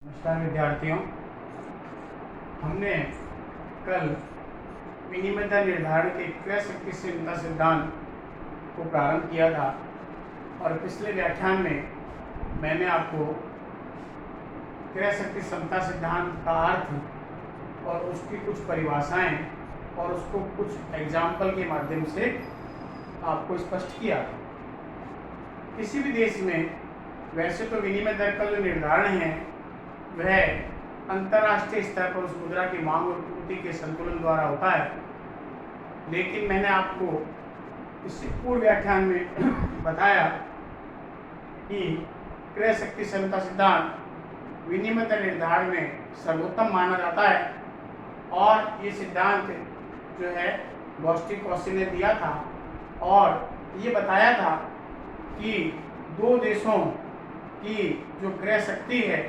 नमस्कार विद्यार्थियों, हमने कल विनिमय दर निर्धारण के क्रय शक्ति क्षमता सिद्धांत को प्रारंभ किया था और पिछले व्याख्यान में मैंने आपको क्रय शक्ति क्षमता सिद्धांत का अर्थ और उसकी कुछ परिभाषाएं और उसको कुछ एग्जाम्पल के माध्यम से आपको स्पष्ट किया। किसी भी देश में वैसे तो विनिमय दर का जो निर्धारण है वह अंतर्राष्ट्रीय स्तर पर उस मुद्रा की मांग और पूर्ति के संतुलन द्वारा होता है, लेकिन मैंने आपको इससे पूर्व व्याख्यान में बताया कि क्रय शक्ति क्षमता सिद्धांत विनिमय दर निर्धारण में सर्वोत्तम माना जाता है और ये सिद्धांत जो है गोस्टी-कौशिक ने दिया था और ये बताया था कि दो देशों की जो क्रय शक्ति है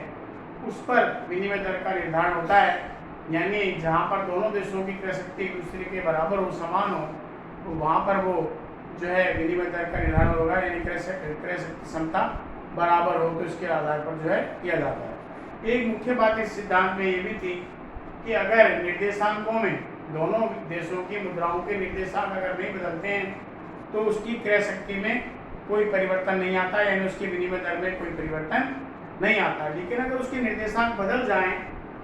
उस पर विनिमय दर का निर्धारण होता है, यानी जहाँ पर दोनों देशों की क्रय शक्ति एक दूसरे के बराबर हो, समान हो, तो वहाँ पर वो जो है विनिमय दर का निर्धारण होगा, यानी क्रय शक्ति क्षमता बराबर हो तो इसके आधार पर जो है किया जाता है। एक मुख्य बात इस सिद्धांत में ये भी थी कि अगर निर्देशांकों में दोनों देशों की मुद्राओं के निर्देशांक अगर नहीं बदलते हैं तो उसकी क्रय शक्ति में कोई परिवर्तन नहीं आता, यानी उसकी विनिमय दर में कोई परिवर्तन नहीं आता। लेकिन अगर उसके निर्देशांक बदल जाएं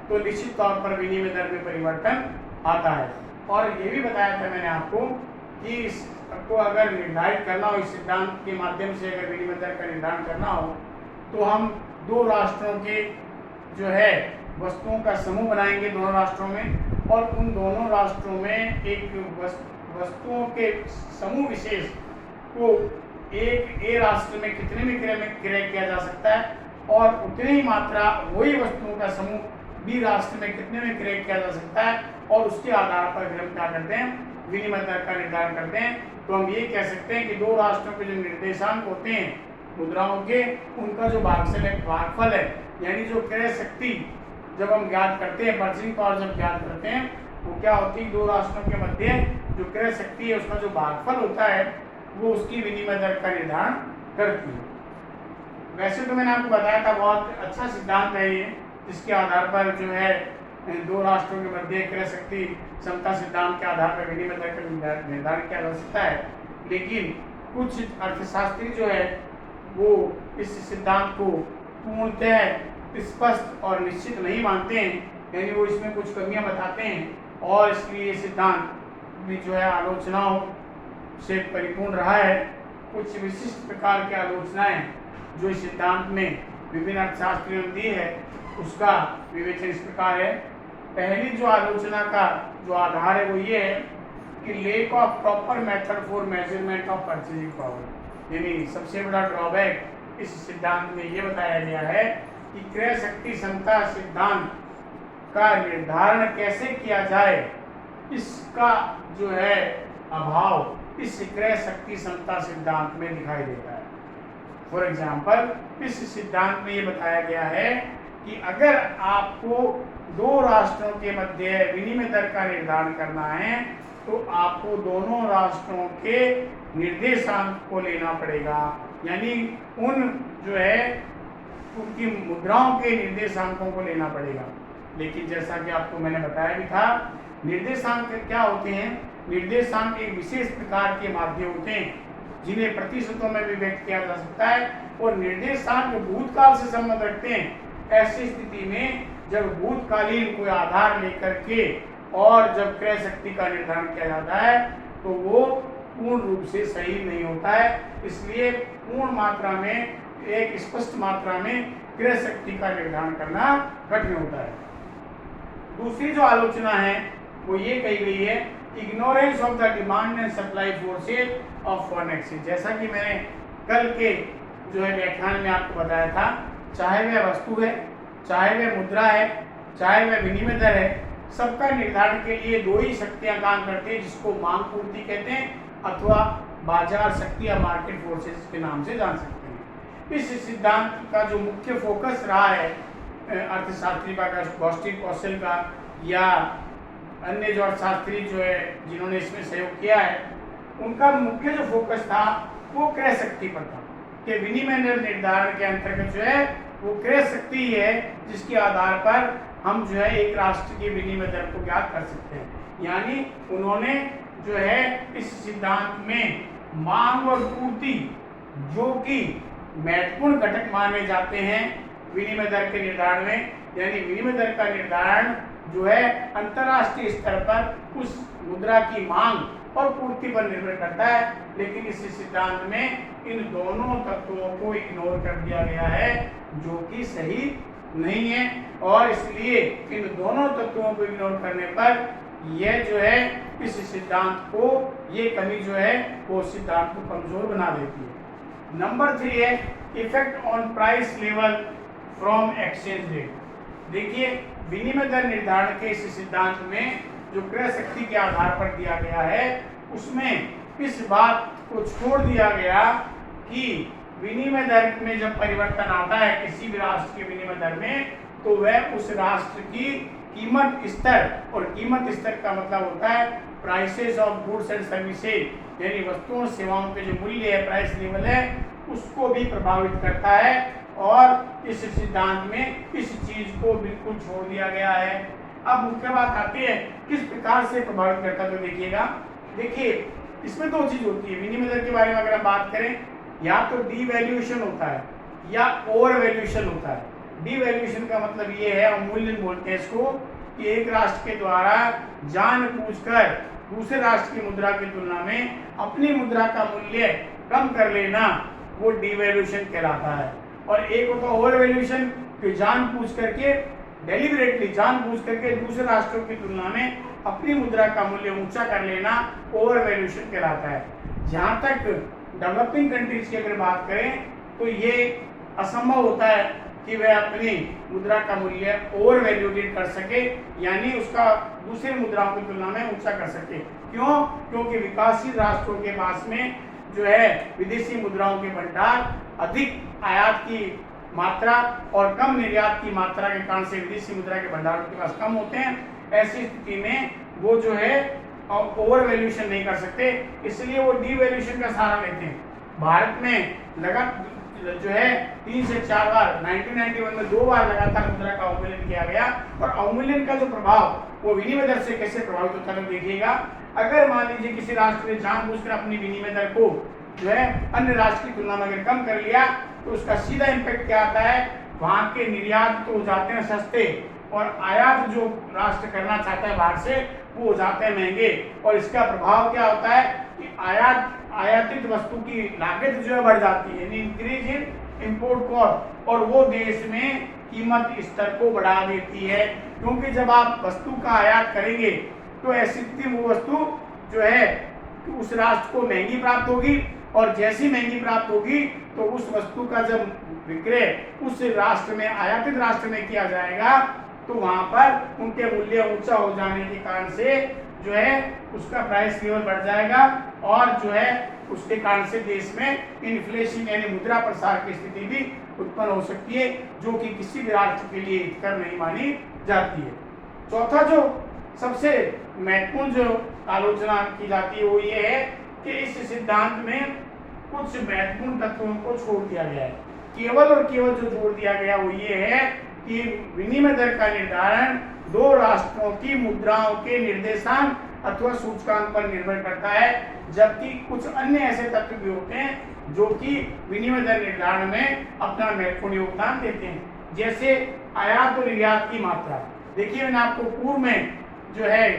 तो निश्चित तौर पर विनिमय दर में परिवर्तन आता है। और ये भी बताया था मैंने आपको कि इसको अगर निर्धारित करना हो, इस सिद्धांत के माध्यम से अगर विनिमय दर का निर्धारण करना हो तो हम दो राष्ट्रों के जो है वस्तुओं का समूह बनाएंगे दोनों राष्ट्रों में, और उन दोनों राष्ट्रों में एक वस्तुओं के समूह विशेष को एक ए राष्ट्र में कितने में क्रय किया जा सकता है और उतनी ही मात्रा वही वस्तुओं का समूह बी राष्ट्र में कितने में क्रय किया जा सकता है, और उसके आधार पर फिर हम क्या करते हैं, विनिमय दर का निर्धारण करते हैं। तो हम ये कह सकते हैं कि दो राष्ट्रों के जो निर्देशांक होते हैं मुद्राओं के, उनका जो भागफल है, यानी जो क्रय शक्ति जब हम ज्ञात करते हैं, परचेजिंग पावर जब ज्ञात करते हैं, वो क्या होती है, दो राष्ट्रों के मध्य जो क्रय शक्ति है उसका जो भागफल होता है वो उसकी विनिमय दर का निर्धारण करती है। वैसे तो मैंने आपको बताया था बहुत अच्छा सिद्धांत है ये, जिसके आधार पर जो है दो राष्ट्रों के मध्य क्रय शक्ति क्षमता सिद्धांत के आधार पर विनिमय दर का निर्धारण किया जा सकता है। लेकिन कुछ अर्थशास्त्री जो है वो इस सिद्धांत को पूर्णतः स्पष्ट और निश्चित नहीं मानते हैं, यानी वो इसमें कुछ कमियां बताते हैं और इसलिए ये सिद्धांत भी जो है आलोचनाओं से परिपूर्ण रहा है। कुछ विशिष्ट प्रकार की आलोचनाएं जो इस सिद्धांत में विभिन्न अर्थशास्त्रियों ने दी है उसका विवेचन इस प्रकार है। पहली जो आलोचना का जो आधार है वो ये है कि lake of proper method for measurement of purchasing power, यानी सबसे बड़ा ड्रॉबैक इस सिद्धांत में ये बताया गया है कि क्रय शक्ति क्षमता सिद्धांत का निर्धारण कैसे किया जाए, इसका जो है अभाव इस क्रय शक्ति क्षमता सिद्धांत में दिखाई देता है। फॉर एग्जाम्पल, इस सिद्धांत में ये बताया गया है कि अगर आपको दो राष्ट्रों के मध्य विनिमय दर का निर्धारण करना है तो आपको दोनों राष्ट्रों के निर्देशांक को लेना पड़ेगा, यानी उन जो है उनकी मुद्राओं के निर्देशांकों को लेना पड़ेगा। लेकिन जैसा कि आपको मैंने बताया भी था, निर्देशांक क्या होते हैं, निर्देशांक एक विशेष प्रकार के माध्यम होते हैं जिन्हें प्रतिशतों में भी व्यक्त किया जा सकता है, और निर्देशांक भूतकाल से संबंध रखते हैं। ऐसी स्थिति में जब भूतकालीन कोई आधार लेकर के और जब क्रय शक्ति का निर्धारण किया जाता है तो वो पूर्ण रूप से सही नहीं होता है, इसलिए पूर्ण मात्रा में, एक स्पष्ट मात्रा में क्रय शक्ति का निर्धारण करना कठिन होता है। दूसरी जो आलोचना है वो ये कही गई है, ignorance of the demand and supply forces of foreign exchange. जैसा कि मैंने कल के जो है व्याख्यान में आपको बताया था, चाहे वह वस्तु है, चाहे वह मुद्रा है, चाहे वह विनिमय दर है, सबका निर्धारण के लिए दो ही शक्तियां काम करती हैं, जिसको मांग पूर्ति कहते हैं अथवा बाजार शक्ति या मार्केट फोर्सेज के नाम से जान सकते हैं। इस सिद्धांत का जो मुख्य फोकस रहा है अर्थशास्त्री का, गोस्टी-कौशिक का या अन्य जो अर्थशास्त्री जो है जिन्होंने इसमें सहयोग किया है, उनका मुख्य जो फोकस था वो क्रय शक्ति पर था कि विनिमय निर्धारण के अंतर्गत जो है वो क्रय शक्ति ही है जिसके आधार पर हम जो है एक राष्ट्र की विनिमय दर को ज्ञात कर सकते हैं। यानी उन्होंने जो है इस सिद्धांत में मांग और पूर्ति जो कि महत्वपूर्ण घटक माने जाते हैं विनिमय दर के निर्धारण में, यानी विनिमय दर का निर्धारण जो है अंतर्राष्ट्रीय स्तर पर उस मुद्रा की मांग और पूर्ति पर निर्भर करता है। लेकिन इस सिद्धांत में इन दोनों तत्वों को इग्नोर कर दिया गया है, जो कि सही नहीं है, और इसलिए इन दोनों तत्वों को इग्नोर करने पर यह जो है इस सिद्धांत को, ये कमी जो है वो सिद्धांत को कमजोर बना देती है। नंबर 3 है effect on price level from exchange rate. देखिए, विनिमय दर निर्धारण के इस सिद्धांत में जो क्रय शक्ति के आधार पर दिया गया है, उसमें इस बात को छोड़ दिया गया कि विनिमय दर में जब परिवर्तन आता है किसी भी राष्ट्र के विनिमय दर में, तो वह उस राष्ट्र की कीमत स्तर, और कीमत स्तर का मतलब होता है prices of goods and services, यानी वस्तुओं और सेवाओं के जो मूल्य है, प्राइस लेवल है, उसको भी प्रभावित करता है। और इस सिद्धांत में इस चीज को बिल्कुल छोड़ दिया गया है। अब मुख्य बात आती है किस प्रकार से प्रभावित करता है, तो देखिएगा, देखिए इसमें दो चीज होती है विनिमय दर के बारे में। अगर हम बात करें, या तो डीवैल्यूएशन होता है या ओवर वैल्यूएशन होता है। डीवैल्यूएशन का मतलब ये है, अवमूल्यन बोलते हैं इसको, कि एक राष्ट्र के द्वारा जानबूझकर दूसरे राष्ट्र की मुद्रा की तुलना में अपनी मुद्रा का मूल्य कम कर लेना, वो डीवैल्यूएशन कहलाता है। और एक होता है ओवर वैल्यूएशन, कि जानबूझ करके, डेलिबरेटली जानबूझ करके दूसरे राष्ट्रों की तुलना में अपनी मुद्रा का मूल्य ऊंचा कर लेना, ओवर वैल्यूएशन कहलाता है। जहाँ तक डेवलपिंग कंट्रीज की अगर बात करें, तो ये असंभव होता है कि वह अपनी मुद्रा का मूल्य ओवर वैल्यूटेड कर सके, यानी उसका दूसरी मुद्राओं की तुलना में ऊंचा कर सके। क्यों? क्योंकि विकासशील राष्ट्रों के पास में जो है विदेशी मुद्राओं के भंडार, अधिक आयात की मात्रा और कम निर्यात की मात्रा के कारण से विदेशी मुद्रा के भंडार उनके पास कम होते हैं। ऐसी स्थिति में वो जो है ओवर वैल्यूएशन नहीं कर सकते, इसलिए वो डीवैल्यूएशन का सहारा लेते हैं। भारत में लगातार जो है 3 से 4 बार, 1991 में 2 बार लगातार मुद्रा का अवमूल्यन किया गया। और अवमूल्यन का जो प्रभाव वो विनिमय दर से कैसे प्रभावित होता है, देखिएगा। अगर मान लीजिए किसी राष्ट्र ने जानबूझकर अपनी विनिमय दर को जो है अन्य राष्ट्र की तुलना में अगर कम कर लिया, तो उसका सीधा इम्पैक्ट क्या आता है, वहाँ के निर्यात तो हो जाते हैं सस्ते, और आयात जो राष्ट्र करना चाहता है बाहर से, वो हो जाते हैं महंगे। और इसका प्रभाव क्या होता है कि आयातित वस्तु की लागत जो है बढ़ जाती है, इंक्रीज इन इंपोर्ट कॉस्ट, और वो देश में कीमत स्तर को बढ़ा देती है। क्योंकि जब आप वस्तु का आयात करेंगे, तो ऐसी स्थिति में वो वस्तु जो है उस राष्ट्र को महंगी प्राप्त होगी, और जैसी महंगी प्राप्त होगी तो उस वस्तु का जब विक्रय उस राष्ट्र में, आयातित राष्ट्र में किया जाएगा, तो वहां पर उनके मूल्य ऊंचा हो जाने के कारण से जो है उसका प्राइस लेवल बढ़ जाएगा, और जो है उसके कारण से देश में इन्फ्लेशन यानी मुद्रा प्रसार की स्थिति भी उत्पन्न हो सकती है, जो कि किसी भी राष्ट्र के लिए हितकर नहीं मानी जाती है। चौथा जो सबसे महत्वपूर्ण जो आलोचना की जाती है वो ये है कि इस सिद्धांत में कुछ महत्वपूर्ण तत्वों को छोड़ दिया गया है। केवल और केवल जो जोड़ दिया गया वो ये है कि विनिमय दर का निर्धारण 2 राष्ट्रों की मुद्राओं के निर्देशांक अथवा सूचकांक पर निर्भर करता है, जबकि कुछ अन्य ऐसे तत्व भी होते हैं जो कि विनिमय दर निर्धारण में अपना महत्वपूर्ण योगदान देते हैं। जैसे आयात और निर्यात की मात्रा। देखिए, मैंने आपको पूर्व में जो है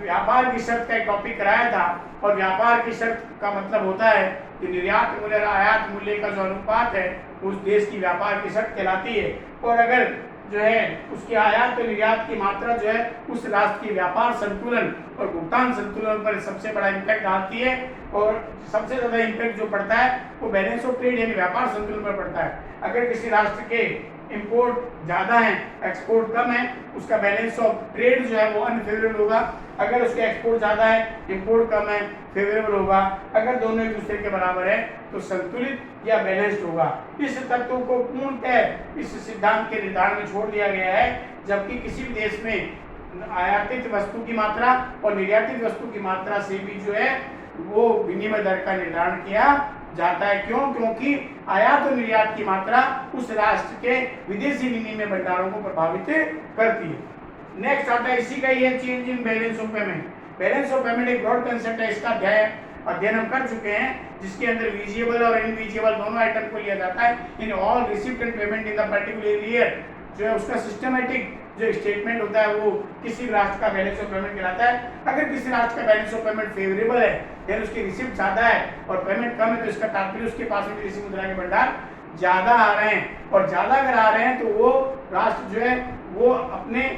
व्यापार की शर्त का एक टॉपिक कराया था, और व्यापार की शर्त का मतलब होता है कि निर्यात मूल्य और आयात मूल्य का जो अनुपात है उस देश की व्यापार की शर्त कहलाती है। और अगर जो है उसकी आयात और निर्यात की मात्रा जो है उस राष्ट्र की व्यापार संतुलन और भुगतान संतुलन पर सबसे बड़ा इम्पैक्ट डालती है, और सबसे ज़्यादा इम्पैक्ट जो पड़ता है वो बैलेंस ऑफ ट्रेड यानी व्यापार संतुलन पर पड़ता है। अगर किसी राष्ट्र के इंपोर्ट ज़्यादा है, एक्सपोर्ट कम है, उसका बैलेंस ऑफ ट्रेड जो है वो अनफेवरेबल होगा। अगर उसके एक्सपोर्ट ज़्यादा है, इंपोर्ट कम है, फेवरेबल होगा। अगर दोनों एक दूसरे के बराबर है तो संतुलित या बैलेंस्ड होगा। इस तत्व को पूर्णतः इस सिद्धांत के निर्धारण में छोड़ दिया गया है, जबकि किसी भी देश में आयातित वस्तु की मात्रा और निर्यातित वस्तु की मात्रा से भी जो है वो विनिमय दर का निर्धारण किया जाता है। क्यों? क्योंकि आयात और निर्यात की मात्रा उस राष्ट्र के विदेशी विनिमय भंडारों को प्रभावित करती है। नेक्स्ट आता है इसी का ही है change in balance of payment. Balance of payment एक ब्रॉड कंसेप्ट है, इसका अध्ययन हम कर चुके हैं, जिसके अंदर विजिबल और इनविजिबल दोनों आइटम को लिया जाता है। In all received and payment in the particular year, जो है उसका सिस्टमेटिक जो स्टेटमेंट होता है वो किसी राष्ट्र का बैलेंस ऑफ पेमेंट कहलाता है। अगर किसी राष्ट्र का बैलेंस ऑफ पेमेंट फेवरेबल है यानी उसकी रिसिप्ट ज्यादा है और पेमेंट कम है, तो इसका तात्पर्य उसके पास में विदेशी मुद्रा के भंडार ज्यादा आ रहे हैं, और ज्यादा अगर आ रहे हैं तो वो राष्ट्र जो है वो अपने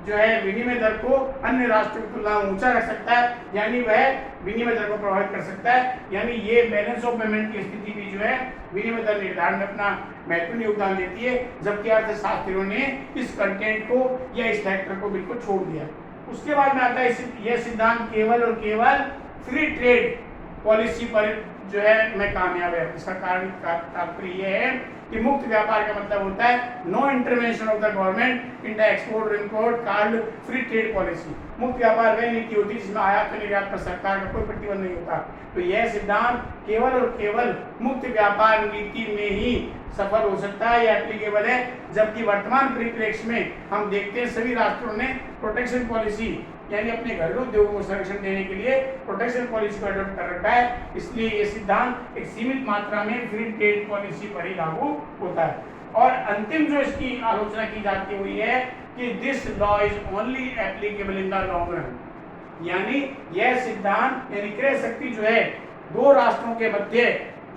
जो है विनिमय दर को अन्य राष्ट्रों की तुलना में ऊंचा रख सकता है, यानी वह विनिमय दर को प्रभावित कर सकता है। यानी ये बैलेंस ऑफ पेमेंट की स्थिति भी जो है विनिमय दर निर्धारण में अपना महत्वपूर्ण योगदान देती है, जबकि अर्थशास्त्रियों ने इस कंटेंट को या इस फैक्टर को बिल्कुल छोड़ दिया। उसके बाद में आता है यह सिद्धांत केवल और केवल फ्री ट्रेड पॉलिसी पर जो है मैं कामयाब है। इसका कारण तात्पर्य यह है कि मुक्त व्यापार का मतलब होता है no intervention of the government in the export और import called free trade policy. मुक्त व्यापार वह नीति होती है जिसमें आयात और निर्यात पर सरकार का कोई प्रतिबंध नहीं होता। तो यह सिद्धांत केवल और केवल मुक्त व्यापार नीति में ही सफल हो सकता है या एप्लीकेबल है, जबकि वर्तमान परिप्रेक्ष्य में हम देखते हैं सभी राष्ट्रों ने प्रोटेक्शन पॉलिसी यानी अपने घरेलू उद्योगों को संरक्षण देने के लिए प्रोटेक्शन पॉलिसी को अडॉप्ट कर रखा है। इसलिए ये सिद्धांत एक सीमित मात्रा में फ्री ट्रेड पॉलिसी पर ही लागू होता है। और अंतिम जो इसकी आलोचना की जाती हुई है कि this law is only applicable in the long run, यानी यह सिद्धांत यानी क्रय शक्ति जो है दो राष्ट्रों के मध्य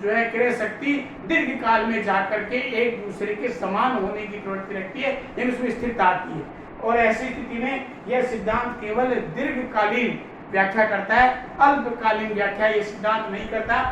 जो है क्रय शक्ति दीर्घ काल में जाकर के एक दूसरे के समान होने की प्रवृत्ति रखती है, यानी उसमें स्थिरता आती है। और ऐसी स्थिति में यह सिद्धांत केवल दीर्घकालीन व्याख्या करता है, अल्पकालीन व्याख्या ये सिद्धांत नहीं करता।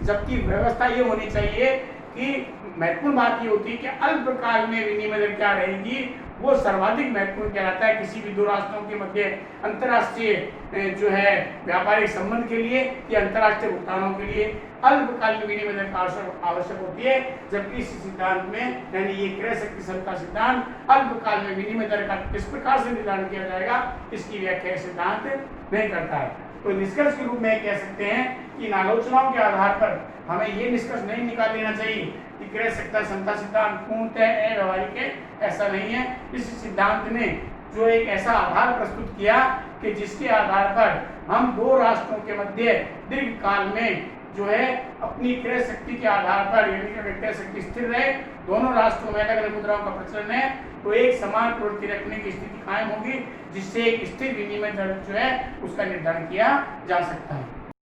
जबकि व्यवस्था ये होनी चाहिए कि महत्वपूर्ण बात ये होती है कि अल्पकाल में विनिमय दर क्या रहेगी वो सर्वाधिक महत्वपूर्ण कहलाता है किसी भी दो राष्ट्रों के मध्य अंतर्राष्ट्रीय जो है व्यापारिक संबंध के लिए या अंतर्राष्ट्रीय भुगतानों के लिए अल्पकालीन विनिमय दर आवश्यक होती है। जबकि इस सिद्धांत में यानी ये क्रय शक्ति समता सिद्धांत अल्पकाल में विनिमय दर का किस प्रकार से निर्धारण किया जाएगा इसकी व्याख्या सिद्धांत नहीं करता है। तो निष्कर्ष के रूप में कह सकते हैं कि इन आलोचनाओं के आधार पर हमें ये निष्कर्ष नहीं निकाल लेना चाहिए कि क्रय शक्ति समता सिद्धांत पूर्णतः अव्यवहारिक है, ऐसा नहीं है। इस सिद्धांत ने जो एक ऐसा आधार प्रस्तुत किया कि जिसके आधार पर हम दो राष्ट्रों के मध्य दीर्घ काल में जो है अपनी क्रय शक्ति के आधार पर यानी कि क्रय शक्ति स्थिर रहे, दोनों राष्ट्रों में अलग अलग मुद्राओं का प्रचलन है तो एक समान प्रवृत्ति रखने की स्थिति कायम होगी, जिससे एक स्थिर विनिमय दर जो है उसका निर्धारण किया जा सकता है।